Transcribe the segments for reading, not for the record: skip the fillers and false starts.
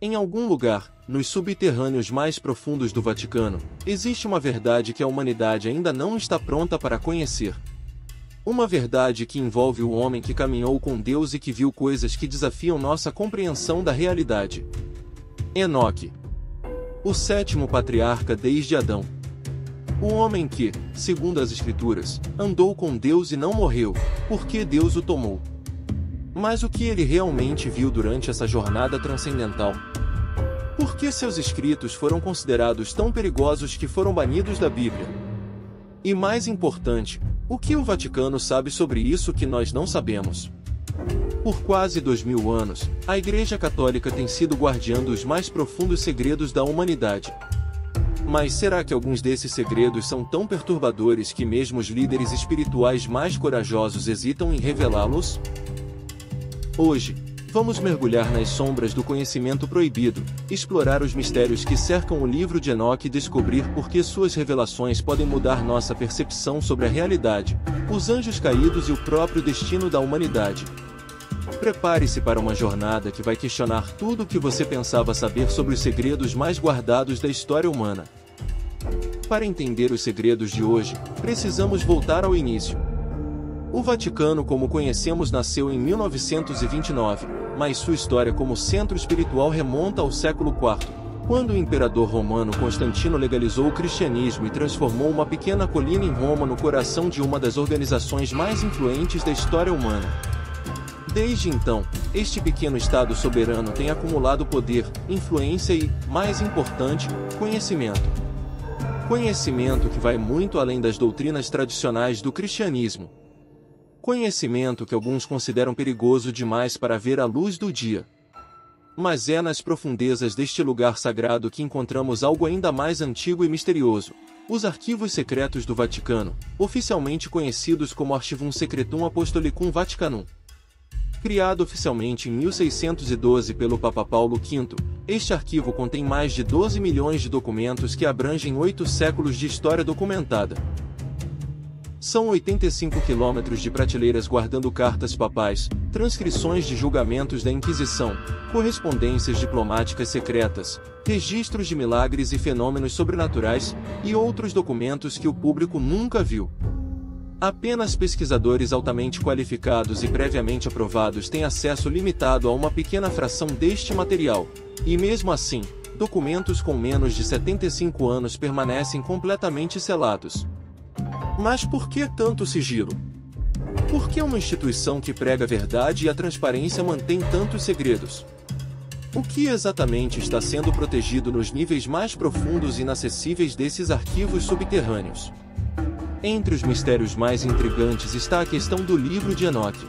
Em algum lugar, nos subterrâneos mais profundos do Vaticano, existe uma verdade que a humanidade ainda não está pronta para conhecer. Uma verdade que envolve o homem que caminhou com Deus e que viu coisas que desafiam nossa compreensão da realidade. Enoque, o sétimo patriarca desde Adão. O homem que, segundo as Escrituras, andou com Deus e não morreu, porque Deus o tomou. Mas o que ele realmente viu durante essa jornada transcendental? Por que seus escritos foram considerados tão perigosos que foram banidos da Bíblia? E mais importante, o que o Vaticano sabe sobre isso que nós não sabemos? Por quase 2000 anos, a Igreja Católica tem sido guardiã dos mais profundos segredos da humanidade. Mas será que alguns desses segredos são tão perturbadores que mesmo os líderes espirituais mais corajosos hesitam em revelá-los? Hoje, vamos mergulhar nas sombras do conhecimento proibido, explorar os mistérios que cercam o livro de Enoque e descobrir por que suas revelações podem mudar nossa percepção sobre a realidade, os anjos caídos e o próprio destino da humanidade. Prepare-se para uma jornada que vai questionar tudo o que você pensava saber sobre os segredos mais guardados da história humana. Para entender os segredos de hoje, precisamos voltar ao início. O Vaticano como conhecemos nasceu em 1929, mas sua história como centro espiritual remonta ao século IV, quando o imperador romano Constantino legalizou o cristianismo e transformou uma pequena colina em Roma no coração de uma das organizações mais influentes da história humana. Desde então, este pequeno estado soberano tem acumulado poder, influência e, mais importante, conhecimento. Conhecimento que vai muito além das doutrinas tradicionais do cristianismo. Conhecimento que alguns consideram perigoso demais para ver a luz do dia. Mas é nas profundezas deste lugar sagrado que encontramos algo ainda mais antigo e misterioso: os arquivos secretos do Vaticano, oficialmente conhecidos como Archivum Secretum Apostolicum Vaticanum. Criado oficialmente em 1612 pelo Papa Paulo V, este arquivo contém mais de 12 milhões de documentos que abrangem 8 séculos de história documentada. São 85 quilômetros de prateleiras guardando cartas papais, transcrições de julgamentos da Inquisição, correspondências diplomáticas secretas, registros de milagres e fenômenos sobrenaturais, e outros documentos que o público nunca viu. Apenas pesquisadores altamente qualificados e previamente aprovados têm acesso limitado a uma pequena fração deste material, e mesmo assim, documentos com menos de 75 anos permanecem completamente selados. Mas por que tanto sigilo? Por que uma instituição que prega a verdade e a transparência mantém tantos segredos? O que exatamente está sendo protegido nos níveis mais profundos e inacessíveis desses arquivos subterrâneos? Entre os mistérios mais intrigantes está a questão do livro de Enoque.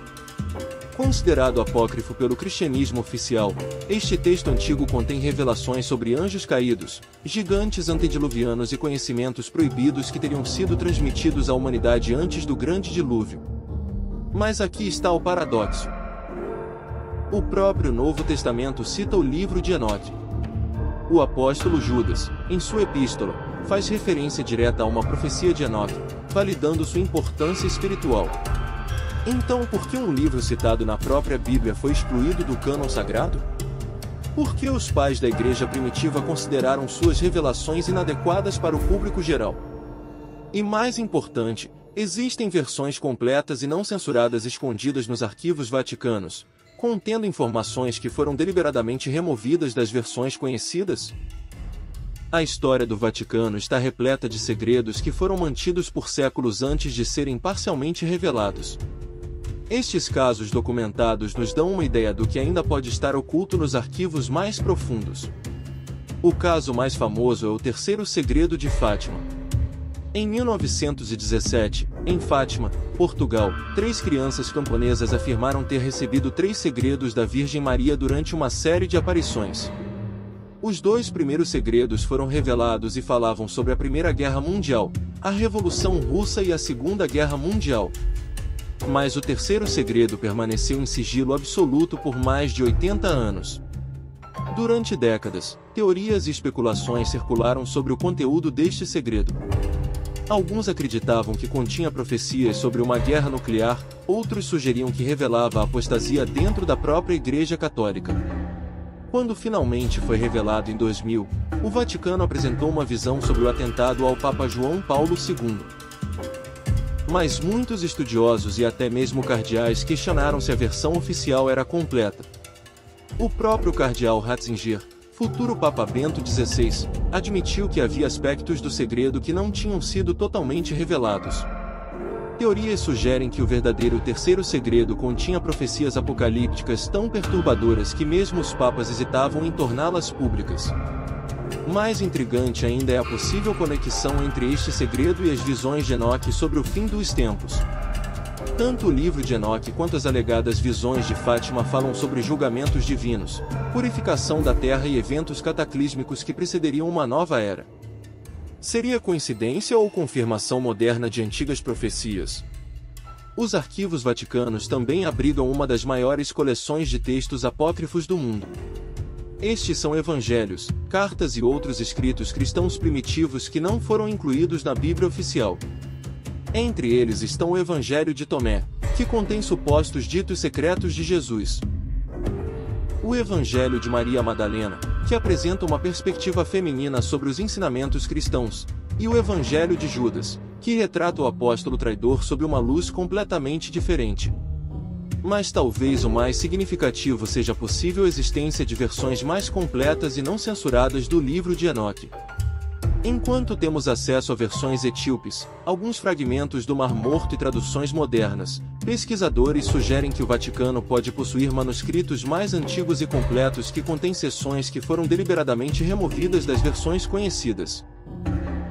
Considerado apócrifo pelo cristianismo oficial, este texto antigo contém revelações sobre anjos caídos, gigantes antediluvianos e conhecimentos proibidos que teriam sido transmitidos à humanidade antes do grande dilúvio. Mas aqui está o paradoxo. O próprio Novo Testamento cita o livro de Enoque. O apóstolo Judas, em sua epístola, faz referência direta a uma profecia de Enoque, validando sua importância espiritual. Então, por que um livro citado na própria Bíblia foi excluído do cânon sagrado? Por que os pais da igreja primitiva consideraram suas revelações inadequadas para o público geral? E mais importante, existem versões completas e não censuradas escondidas nos arquivos vaticanos, contendo informações que foram deliberadamente removidas das versões conhecidas? A história do Vaticano está repleta de segredos que foram mantidos por séculos antes de serem parcialmente revelados. Estes casos documentados nos dão uma ideia do que ainda pode estar oculto nos arquivos mais profundos. O caso mais famoso é o Terceiro Segredo de Fátima. Em 1917, em Fátima, Portugal, 3 crianças camponesas afirmaram ter recebido 3 segredos da Virgem Maria durante uma série de aparições. Os 2 primeiros segredos foram revelados e falavam sobre a Primeira Guerra Mundial, a Revolução Russa e a Segunda Guerra Mundial. Mas o terceiro segredo permaneceu em sigilo absoluto por mais de 80 anos. Durante décadas, teorias e especulações circularam sobre o conteúdo deste segredo. Alguns acreditavam que continha profecias sobre uma guerra nuclear, outros sugeriam que revelava a apostasia dentro da própria Igreja Católica. Quando finalmente foi revelado em 2000, o Vaticano apresentou uma visão sobre o atentado ao Papa João Paulo II. Mas muitos estudiosos e até mesmo cardeais questionaram se a versão oficial era completa. O próprio cardeal Ratzinger, futuro Papa Bento XVI, admitiu que havia aspectos do segredo que não tinham sido totalmente revelados. Teorias sugerem que o verdadeiro terceiro segredo continha profecias apocalípticas tão perturbadoras que mesmo os papas hesitavam em torná-las públicas. Mais intrigante ainda é a possível conexão entre este segredo e as visões de Enoque sobre o fim dos tempos. Tanto o livro de Enoque quanto as alegadas visões de Fátima falam sobre julgamentos divinos, purificação da terra e eventos cataclísmicos que precederiam uma nova era. Seria coincidência ou confirmação moderna de antigas profecias? Os arquivos vaticanos também abrigam uma das maiores coleções de textos apócrifos do mundo. Estes são evangelhos, cartas e outros escritos cristãos primitivos que não foram incluídos na Bíblia oficial. Entre eles estão o Evangelho de Tomé, que contém supostos ditos secretos de Jesus. O Evangelho de Maria Madalena, que apresenta uma perspectiva feminina sobre os ensinamentos cristãos, e o Evangelho de Judas, que retrata o apóstolo traidor sob uma luz completamente diferente. Mas talvez o mais significativo seja a possível existência de versões mais completas e não censuradas do livro de Enoque. Enquanto temos acesso a versões etíopes, alguns fragmentos do Mar Morto e traduções modernas, pesquisadores sugerem que o Vaticano pode possuir manuscritos mais antigos e completos que contêm seções que foram deliberadamente removidas das versões conhecidas.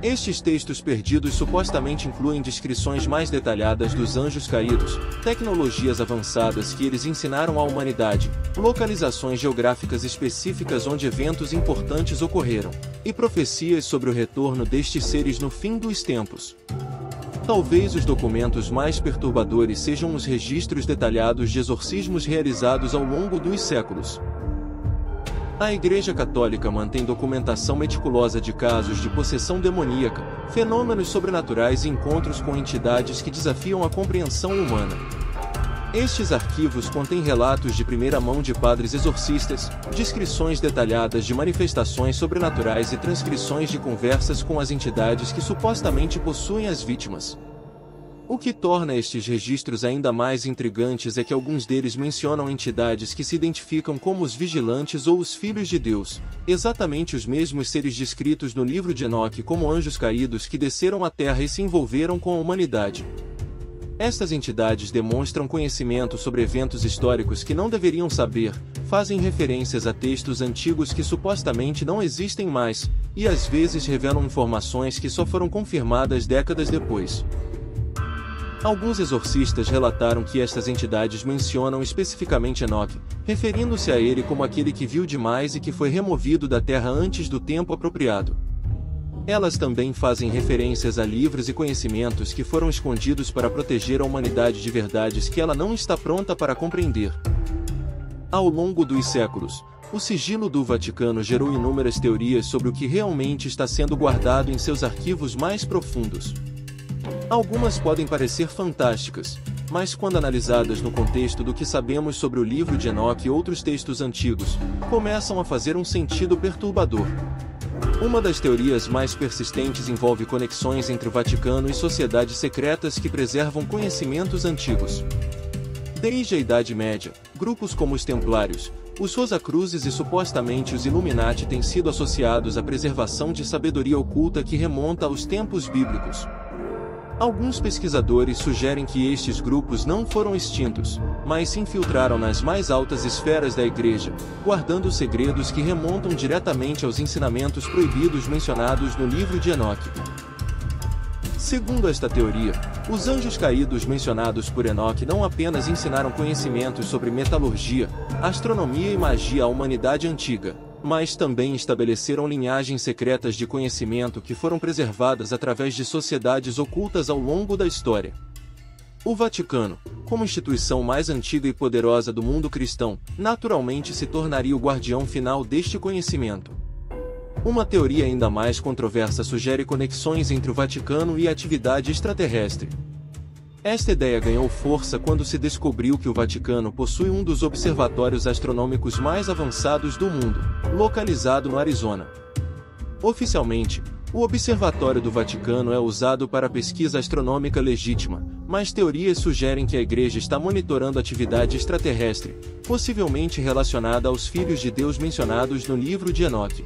Estes textos perdidos supostamente incluem descrições mais detalhadas dos anjos caídos, tecnologias avançadas que eles ensinaram à humanidade, localizações geográficas específicas onde eventos importantes ocorreram, e profecias sobre o retorno destes seres no fim dos tempos. Talvez os documentos mais perturbadores sejam os registros detalhados de exorcismos realizados ao longo dos séculos. A Igreja Católica mantém documentação meticulosa de casos de possessão demoníaca, fenômenos sobrenaturais e encontros com entidades que desafiam a compreensão humana. Estes arquivos contêm relatos de primeira mão de padres exorcistas, descrições detalhadas de manifestações sobrenaturais e transcrições de conversas com as entidades que supostamente possuem as vítimas. O que torna estes registros ainda mais intrigantes é que alguns deles mencionam entidades que se identificam como os vigilantes ou os filhos de Deus, exatamente os mesmos seres descritos no livro de Enoque como anjos caídos que desceram à terra e se envolveram com a humanidade. Estas entidades demonstram conhecimento sobre eventos históricos que não deveriam saber, fazem referências a textos antigos que supostamente não existem mais, e às vezes revelam informações que só foram confirmadas décadas depois. Alguns exorcistas relataram que estas entidades mencionam especificamente Enoque, referindo-se a ele como aquele que viu demais e que foi removido da terra antes do tempo apropriado. Elas também fazem referências a livros e conhecimentos que foram escondidos para proteger a humanidade de verdades que ela não está pronta para compreender. Ao longo dos séculos, o sigilo do Vaticano gerou inúmeras teorias sobre o que realmente está sendo guardado em seus arquivos mais profundos. Algumas podem parecer fantásticas, mas quando analisadas no contexto do que sabemos sobre o livro de Enoque e outros textos antigos, começam a fazer um sentido perturbador. Uma das teorias mais persistentes envolve conexões entre o Vaticano e sociedades secretas que preservam conhecimentos antigos. Desde a Idade Média, grupos como os Templários, os Rosacruzes e supostamente os Illuminati têm sido associados à preservação de sabedoria oculta que remonta aos tempos bíblicos. Alguns pesquisadores sugerem que estes grupos não foram extintos, mas se infiltraram nas mais altas esferas da Igreja, guardando segredos que remontam diretamente aos ensinamentos proibidos mencionados no livro de Enoque. Segundo esta teoria, os anjos caídos mencionados por Enoque não apenas ensinaram conhecimentos sobre metalurgia, astronomia e magia à humanidade antiga, mas também estabeleceram linhagens secretas de conhecimento que foram preservadas através de sociedades ocultas ao longo da história. O Vaticano, como instituição mais antiga e poderosa do mundo cristão, naturalmente se tornaria o guardião final deste conhecimento. Uma teoria ainda mais controversa sugere conexões entre o Vaticano e a atividade extraterrestre. Esta ideia ganhou força quando se descobriu que o Vaticano possui um dos observatórios astronômicos mais avançados do mundo, localizado no Arizona. Oficialmente, o Observatório do Vaticano é usado para pesquisa astronômica legítima, mas teorias sugerem que a Igreja está monitorando atividade extraterrestre, possivelmente relacionada aos filhos de Deus mencionados no livro de Enoque.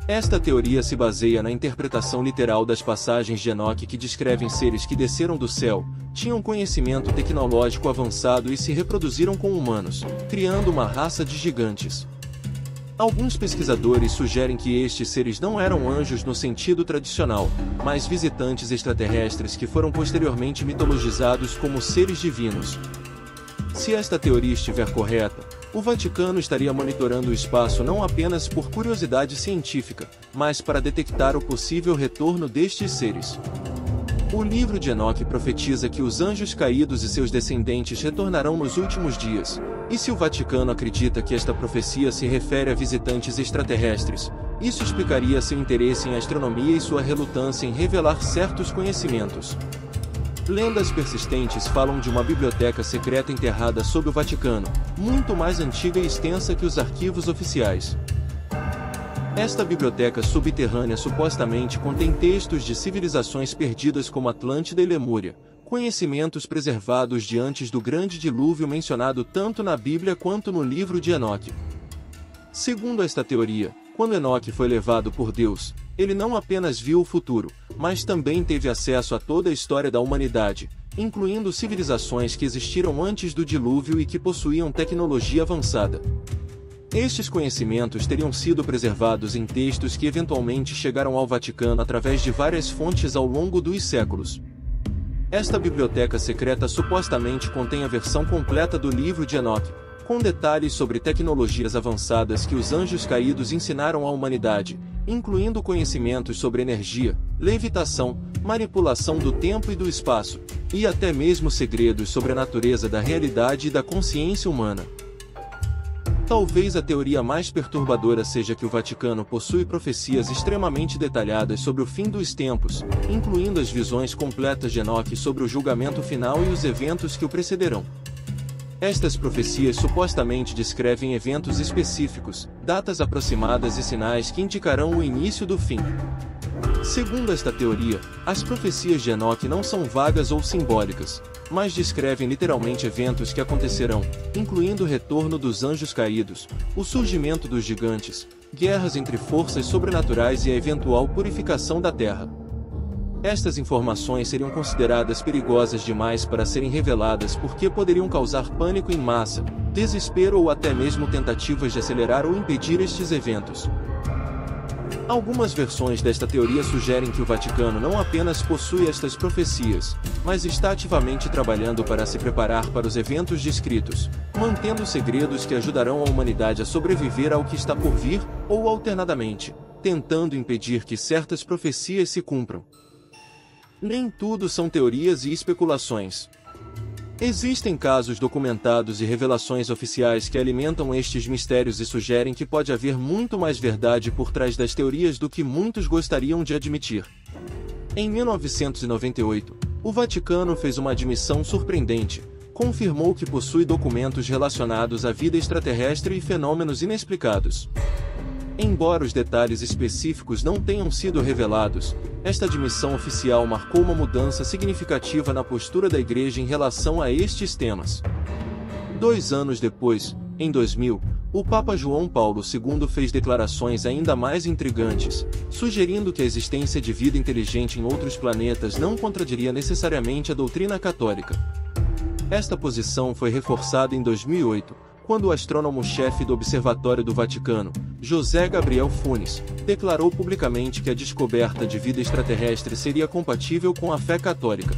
Esta teoria se baseia na interpretação literal das passagens de Enoque que descrevem seres que desceram do céu, tinham conhecimento tecnológico avançado e se reproduziram com humanos, criando uma raça de gigantes. Alguns pesquisadores sugerem que estes seres não eram anjos no sentido tradicional, mas visitantes extraterrestres que foram posteriormente mitologizados como seres divinos. Se esta teoria estiver correta, o Vaticano estaria monitorando o espaço não apenas por curiosidade científica, mas para detectar o possível retorno destes seres. O livro de Enoque profetiza que os anjos caídos e seus descendentes retornarão nos últimos dias, e se o Vaticano acredita que esta profecia se refere a visitantes extraterrestres, isso explicaria seu interesse em astronomia e sua relutância em revelar certos conhecimentos. Lendas persistentes falam de uma biblioteca secreta enterrada sob o Vaticano, muito mais antiga e extensa que os arquivos oficiais. Esta biblioteca subterrânea supostamente contém textos de civilizações perdidas como Atlântida e Lemúria, conhecimentos preservados de antes do grande dilúvio mencionado tanto na Bíblia quanto no livro de Enoque. Segundo esta teoria, quando Enoque foi levado por Deus, ele não apenas viu o futuro, mas também teve acesso a toda a história da humanidade, incluindo civilizações que existiram antes do dilúvio e que possuíam tecnologia avançada. Estes conhecimentos teriam sido preservados em textos que eventualmente chegaram ao Vaticano através de várias fontes ao longo dos séculos. Esta biblioteca secreta supostamente contém a versão completa do livro de Enoque, com detalhes sobre tecnologias avançadas que os anjos caídos ensinaram à humanidade, incluindo conhecimentos sobre energia, levitação, manipulação do tempo e do espaço, e até mesmo segredos sobre a natureza da realidade e da consciência humana. Talvez a teoria mais perturbadora seja que o Vaticano possui profecias extremamente detalhadas sobre o fim dos tempos, incluindo as visões completas de Enoque sobre o julgamento final e os eventos que o precederão. Estas profecias supostamente descrevem eventos específicos, datas aproximadas e sinais que indicarão o início do fim. Segundo esta teoria, as profecias de Enoque não são vagas ou simbólicas, mas descrevem literalmente eventos que acontecerão, incluindo o retorno dos anjos caídos, o surgimento dos gigantes, guerras entre forças sobrenaturais e a eventual purificação da Terra. Estas informações seriam consideradas perigosas demais para serem reveladas porque poderiam causar pânico em massa, desespero ou até mesmo tentativas de acelerar ou impedir estes eventos. Algumas versões desta teoria sugerem que o Vaticano não apenas possui estas profecias, mas está ativamente trabalhando para se preparar para os eventos descritos, mantendo segredos que ajudarão a humanidade a sobreviver ao que está por vir, ou alternadamente, tentando impedir que certas profecias se cumpram. Nem tudo são teorias e especulações. Existem casos documentados e revelações oficiais que alimentam estes mistérios e sugerem que pode haver muito mais verdade por trás das teorias do que muitos gostariam de admitir. Em 1998, o Vaticano fez uma admissão surpreendente, confirmou que possui documentos relacionados à vida extraterrestre e fenômenos inexplicados. Embora os detalhes específicos não tenham sido revelados, esta admissão oficial marcou uma mudança significativa na postura da Igreja em relação a estes temas. 2 anos depois, em 2000, o Papa João Paulo II fez declarações ainda mais intrigantes, sugerindo que a existência de vida inteligente em outros planetas não contradiria necessariamente a doutrina católica. Esta posição foi reforçada em 2008, quando o astrônomo-chefe do Observatório do Vaticano, José Gabriel Funes, declarou publicamente que a descoberta de vida extraterrestre seria compatível com a fé católica.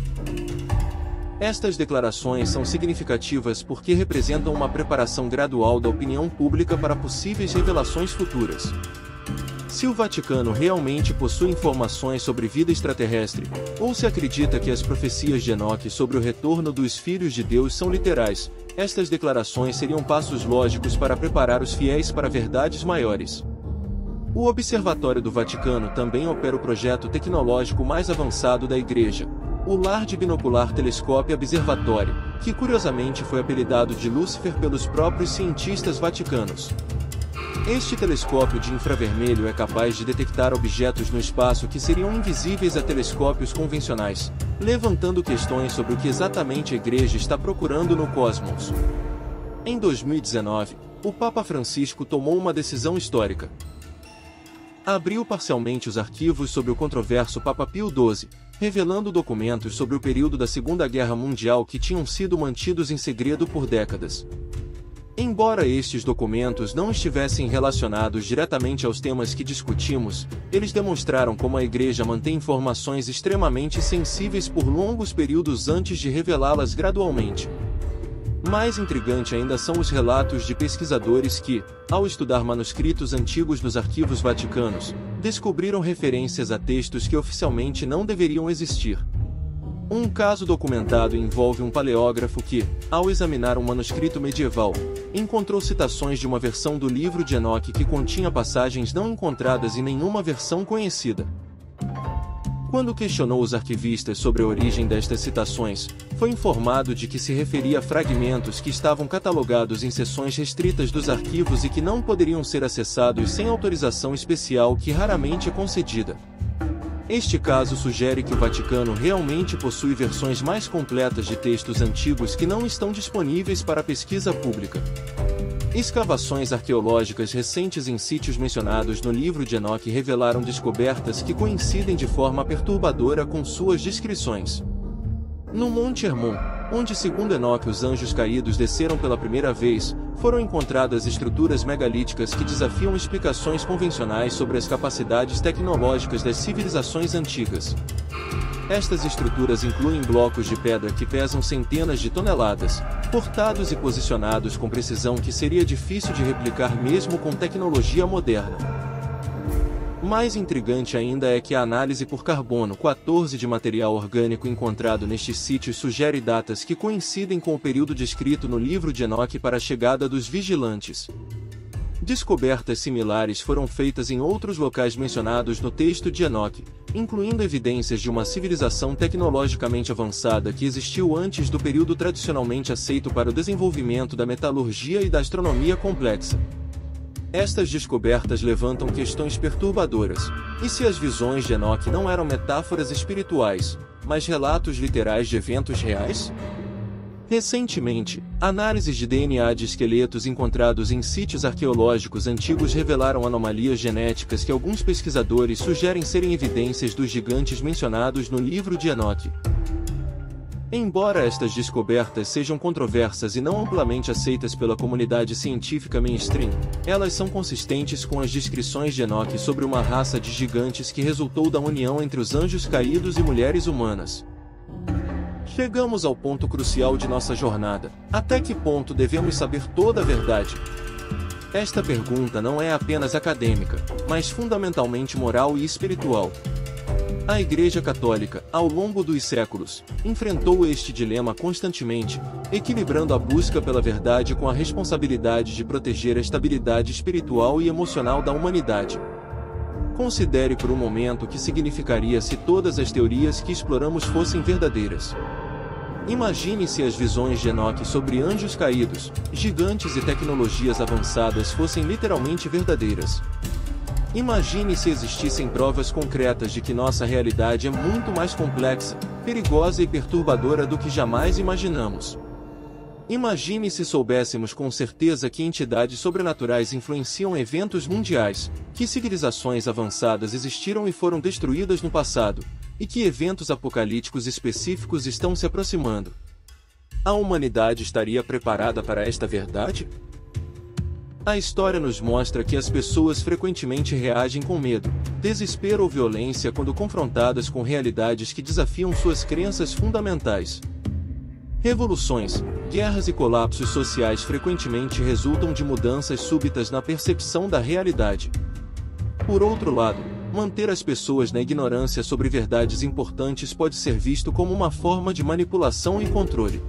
Estas declarações são significativas porque representam uma preparação gradual da opinião pública para possíveis revelações futuras. Se o Vaticano realmente possui informações sobre vida extraterrestre, ou se acredita que as profecias de Enoque sobre o retorno dos filhos de Deus são literais, estas declarações seriam passos lógicos para preparar os fiéis para verdades maiores. O Observatório do Vaticano também opera o projeto tecnológico mais avançado da Igreja, o Large Binocular Telescope Observatory, que curiosamente foi apelidado de Lúcifer pelos próprios cientistas vaticanos. Este telescópio de infravermelho é capaz de detectar objetos no espaço que seriam invisíveis a telescópios convencionais, levantando questões sobre o que exatamente a Igreja está procurando no cosmos. Em 2019, o Papa Francisco tomou uma decisão histórica. Abriu parcialmente os arquivos sobre o controverso Papa Pio XII, revelando documentos sobre o período da Segunda Guerra Mundial que tinham sido mantidos em segredo por décadas. Embora estes documentos não estivessem relacionados diretamente aos temas que discutimos, eles demonstraram como a Igreja mantém informações extremamente sensíveis por longos períodos antes de revelá-las gradualmente. Mais intrigante ainda são os relatos de pesquisadores que, ao estudar manuscritos antigos nos arquivos vaticanos, descobriram referências a textos que oficialmente não deveriam existir. Um caso documentado envolve um paleógrafo que, ao examinar um manuscrito medieval, encontrou citações de uma versão do livro de Enoque que continha passagens não encontradas em nenhuma versão conhecida. Quando questionou os arquivistas sobre a origem destas citações, foi informado de que se referia a fragmentos que estavam catalogados em seções restritas dos arquivos e que não poderiam ser acessados sem autorização especial que raramente é concedida. Este caso sugere que o Vaticano realmente possui versões mais completas de textos antigos que não estão disponíveis para pesquisa pública. Escavações arqueológicas recentes em sítios mencionados no livro de Enoque revelaram descobertas que coincidem de forma perturbadora com suas descrições. No Monte Hermon, onde segundo Enoque os anjos caídos desceram pela primeira vez, foram encontradas estruturas megalíticas que desafiam explicações convencionais sobre as capacidades tecnológicas das civilizações antigas. Estas estruturas incluem blocos de pedra que pesam centenas de toneladas, cortados e posicionados com precisão que seria difícil de replicar mesmo com tecnologia moderna. Mais intrigante ainda é que a análise por carbono 14 de material orgânico encontrado nestes sítios sugere datas que coincidem com o período descrito no livro de Enoque para a chegada dos vigilantes. Descobertas similares foram feitas em outros locais mencionados no texto de Enoque, incluindo evidências de uma civilização tecnologicamente avançada que existiu antes do período tradicionalmente aceito para o desenvolvimento da metalurgia e da astronomia complexa. Estas descobertas levantam questões perturbadoras. E se as visões de Enoque não eram metáforas espirituais, mas relatos literais de eventos reais? Recentemente, análises de DNA de esqueletos encontrados em sítios arqueológicos antigos revelaram anomalias genéticas que alguns pesquisadores sugerem serem evidências dos gigantes mencionados no livro de Enoque. Embora estas descobertas sejam controversas e não amplamente aceitas pela comunidade científica mainstream, elas são consistentes com as descrições de Enoque sobre uma raça de gigantes que resultou da união entre os anjos caídos e mulheres humanas. Chegamos ao ponto crucial de nossa jornada. Até que ponto devemos saber toda a verdade? Esta pergunta não é apenas acadêmica, mas fundamentalmente moral e espiritual. A Igreja Católica, ao longo dos séculos, enfrentou este dilema constantemente, equilibrando a busca pela verdade com a responsabilidade de proteger a estabilidade espiritual e emocional da humanidade. Considere por um momento o que significaria se todas as teorias que exploramos fossem verdadeiras. Imagine se as visões de Enoque sobre anjos caídos, gigantes e tecnologias avançadas fossem literalmente verdadeiras. Imagine se existissem provas concretas de que nossa realidade é muito mais complexa, perigosa e perturbadora do que jamais imaginamos. Imagine se soubéssemos com certeza que entidades sobrenaturais influenciam eventos mundiais, que civilizações avançadas existiram e foram destruídas no passado, e que eventos apocalípticos específicos estão se aproximando. A humanidade estaria preparada para esta verdade? A história nos mostra que as pessoas frequentemente reagem com medo, desespero ou violência quando confrontadas com realidades que desafiam suas crenças fundamentais. Revoluções, guerras e colapsos sociais frequentemente resultam de mudanças súbitas na percepção da realidade. Por outro lado, manter as pessoas na ignorância sobre verdades importantes pode ser visto como uma forma de manipulação e controle.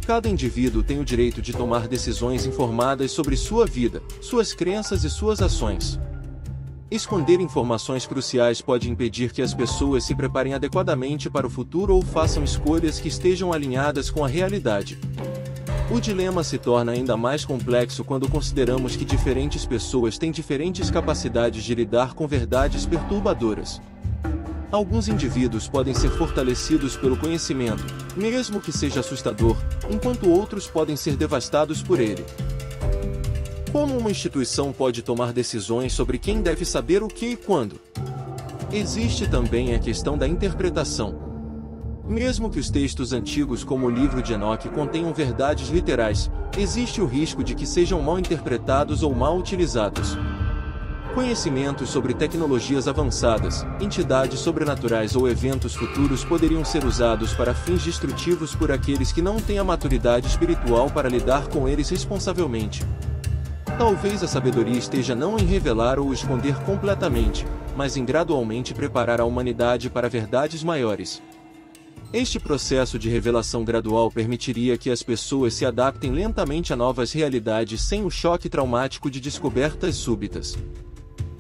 Cada indivíduo tem o direito de tomar decisões informadas sobre sua vida, suas crenças e suas ações. Esconder informações cruciais pode impedir que as pessoas se preparem adequadamente para o futuro ou façam escolhas que estejam alinhadas com a realidade. O dilema se torna ainda mais complexo quando consideramos que diferentes pessoas têm diferentes capacidades de lidar com verdades perturbadoras. Alguns indivíduos podem ser fortalecidos pelo conhecimento, mesmo que seja assustador, enquanto outros podem ser devastados por ele. Como uma instituição pode tomar decisões sobre quem deve saber o que e quando? Existe também a questão da interpretação. Mesmo que os textos antigos como o livro de Enoque contenham verdades literais, existe o risco de que sejam mal interpretados ou mal utilizados. Conhecimentos sobre tecnologias avançadas, entidades sobrenaturais ou eventos futuros poderiam ser usados para fins destrutivos por aqueles que não têm a maturidade espiritual para lidar com eles responsavelmente. Talvez a sabedoria esteja não em revelar ou esconder completamente, mas em gradualmente preparar a humanidade para verdades maiores. Este processo de revelação gradual permitiria que as pessoas se adaptem lentamente a novas realidades sem o choque traumático de descobertas súbitas.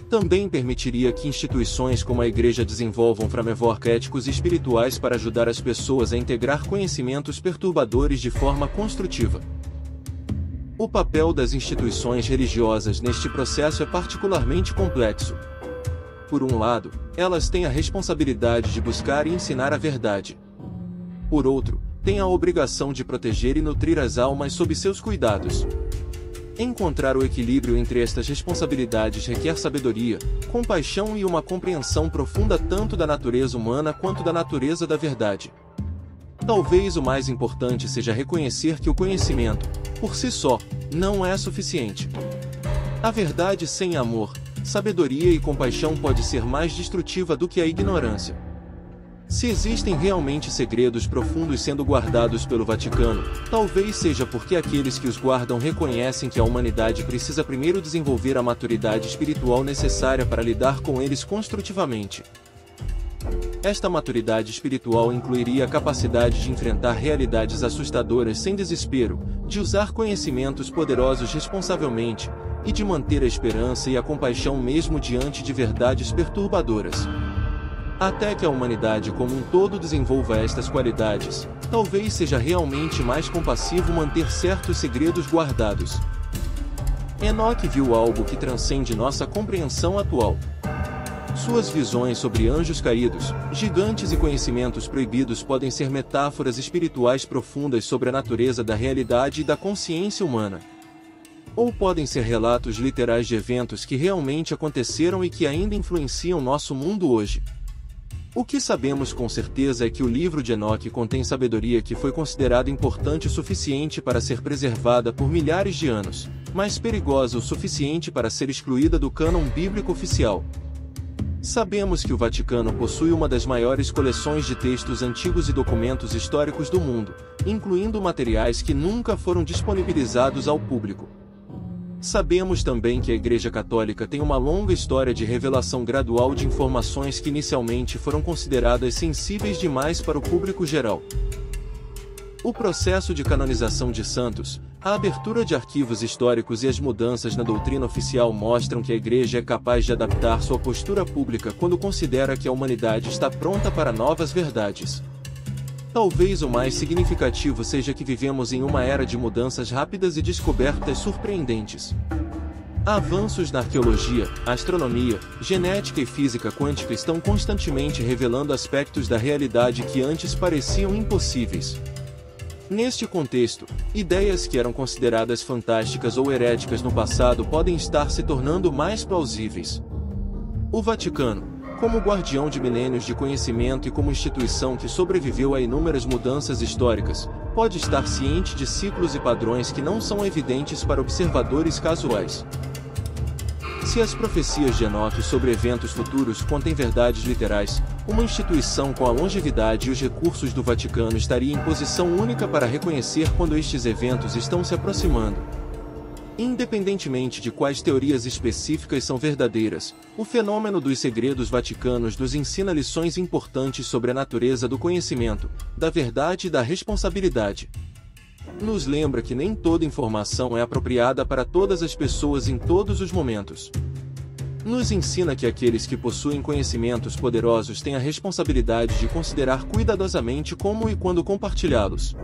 Também permitiria que instituições como a Igreja desenvolvam frameworks éticos e espirituais para ajudar as pessoas a integrar conhecimentos perturbadores de forma construtiva. O papel das instituições religiosas neste processo é particularmente complexo. Por um lado, elas têm a responsabilidade de buscar e ensinar a verdade. Por outro, têm a obrigação de proteger e nutrir as almas sob seus cuidados. Encontrar o equilíbrio entre estas responsabilidades requer sabedoria, compaixão e uma compreensão profunda tanto da natureza humana quanto da natureza da verdade. Talvez o mais importante seja reconhecer que o conhecimento, por si só, não é suficiente. A verdade sem amor, sabedoria e compaixão pode ser mais destrutiva do que a ignorância. Se existem realmente segredos profundos sendo guardados pelo Vaticano, talvez seja porque aqueles que os guardam reconhecem que a humanidade precisa primeiro desenvolver a maturidade espiritual necessária para lidar com eles construtivamente. Esta maturidade espiritual incluiria a capacidade de enfrentar realidades assustadoras sem desespero, de usar conhecimentos poderosos responsavelmente, e de manter a esperança e a compaixão mesmo diante de verdades perturbadoras. Até que a humanidade como um todo desenvolva estas qualidades, talvez seja realmente mais compassivo manter certos segredos guardados. Enoque viu algo que transcende nossa compreensão atual. Suas visões sobre anjos caídos, gigantes e conhecimentos proibidos podem ser metáforas espirituais profundas sobre a natureza da realidade e da consciência humana. Ou podem ser relatos literais de eventos que realmente aconteceram e que ainda influenciam nosso mundo hoje. O que sabemos com certeza é que o livro de Enoque contém sabedoria que foi considerada importante o suficiente para ser preservada por milhares de anos, mas perigosa o suficiente para ser excluída do cânon bíblico oficial. Sabemos que o Vaticano possui uma das maiores coleções de textos antigos e documentos históricos do mundo, incluindo materiais que nunca foram disponibilizados ao público. Sabemos também que a Igreja Católica tem uma longa história de revelação gradual de informações que inicialmente foram consideradas sensíveis demais para o público geral. O processo de canonização de santos, a abertura de arquivos históricos e as mudanças na doutrina oficial mostram que a Igreja é capaz de adaptar sua postura pública quando considera que a humanidade está pronta para novas verdades. Talvez o mais significativo seja que vivemos em uma era de mudanças rápidas e descobertas surpreendentes. Avanços na arqueologia, astronomia, genética e física quântica estão constantemente revelando aspectos da realidade que antes pareciam impossíveis. Neste contexto, ideias que eram consideradas fantásticas ou heréticas no passado podem estar se tornando mais plausíveis. O Vaticano, como guardião de milênios de conhecimento e como instituição que sobreviveu a inúmeras mudanças históricas, pode estar ciente de ciclos e padrões que não são evidentes para observadores casuais. Se as profecias de Enoque sobre eventos futuros contêm verdades literais, uma instituição com a longevidade e os recursos do Vaticano estaria em posição única para reconhecer quando estes eventos estão se aproximando. Independentemente de quais teorias específicas são verdadeiras, o fenômeno dos segredos vaticanos nos ensina lições importantes sobre a natureza do conhecimento, da verdade e da responsabilidade. Nos lembra que nem toda informação é apropriada para todas as pessoas em todos os momentos. Nos ensina que aqueles que possuem conhecimentos poderosos têm a responsabilidade de considerar cuidadosamente como e quando compartilhá-los.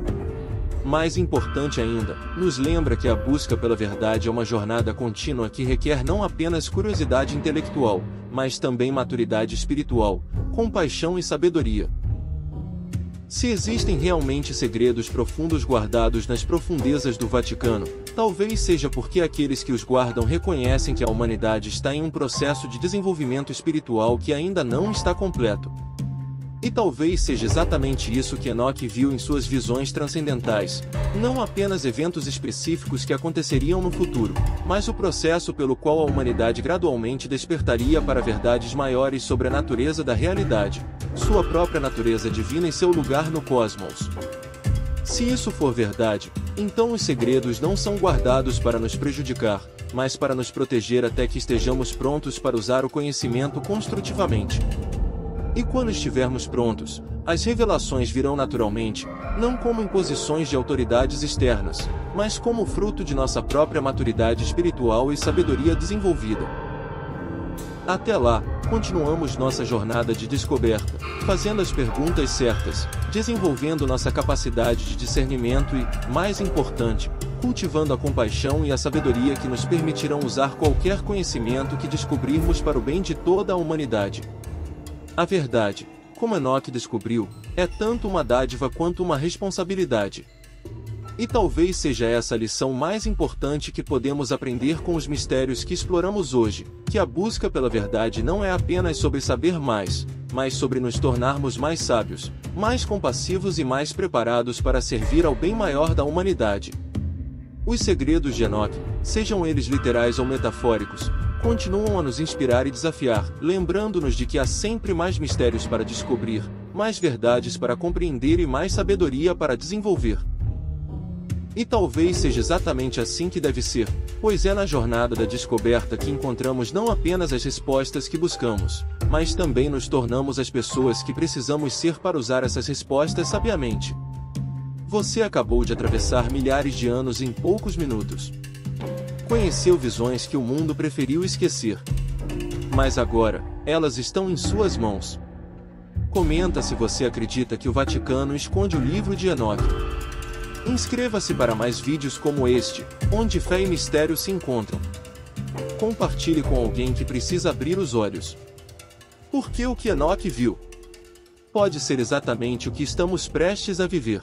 Mais importante ainda, nos lembra que a busca pela verdade é uma jornada contínua que requer não apenas curiosidade intelectual, mas também maturidade espiritual, compaixão e sabedoria. Se existem realmente segredos profundos guardados nas profundezas do Vaticano, talvez seja porque aqueles que os guardam reconhecem que a humanidade está em um processo de desenvolvimento espiritual que ainda não está completo. E talvez seja exatamente isso que Enoque viu em suas visões transcendentais, não apenas eventos específicos que aconteceriam no futuro, mas o processo pelo qual a humanidade gradualmente despertaria para verdades maiores sobre a natureza da realidade, sua própria natureza divina e seu lugar no cosmos. Se isso for verdade, então os segredos não são guardados para nos prejudicar, mas para nos proteger até que estejamos prontos para usar o conhecimento construtivamente. E quando estivermos prontos, as revelações virão naturalmente, não como imposições de autoridades externas, mas como fruto de nossa própria maturidade espiritual e sabedoria desenvolvida. Até lá, continuamos nossa jornada de descoberta, fazendo as perguntas certas, desenvolvendo nossa capacidade de discernimento e, mais importante, cultivando a compaixão e a sabedoria que nos permitirão usar qualquer conhecimento que descobrirmos para o bem de toda a humanidade. A verdade, como Enoque descobriu, é tanto uma dádiva quanto uma responsabilidade. E talvez seja essa a lição mais importante que podemos aprender com os mistérios que exploramos hoje, que a busca pela verdade não é apenas sobre saber mais, mas sobre nos tornarmos mais sábios, mais compassivos e mais preparados para servir ao bem maior da humanidade. Os segredos de Enoque, sejam eles literais ou metafóricos, continuam a nos inspirar e desafiar, lembrando-nos de que há sempre mais mistérios para descobrir, mais verdades para compreender e mais sabedoria para desenvolver. E talvez seja exatamente assim que deve ser, pois é na jornada da descoberta que encontramos não apenas as respostas que buscamos, mas também nos tornamos as pessoas que precisamos ser para usar essas respostas sabiamente. Você acabou de atravessar milhares de anos em poucos minutos. Conheceu visões que o mundo preferiu esquecer. Mas agora, elas estão em suas mãos. Comenta se você acredita que o Vaticano esconde o livro de Enoque. Inscreva-se para mais vídeos como este, onde fé e mistério se encontram. Compartilhe com alguém que precisa abrir os olhos. Porque o que Enoque viu pode ser exatamente o que estamos prestes a viver.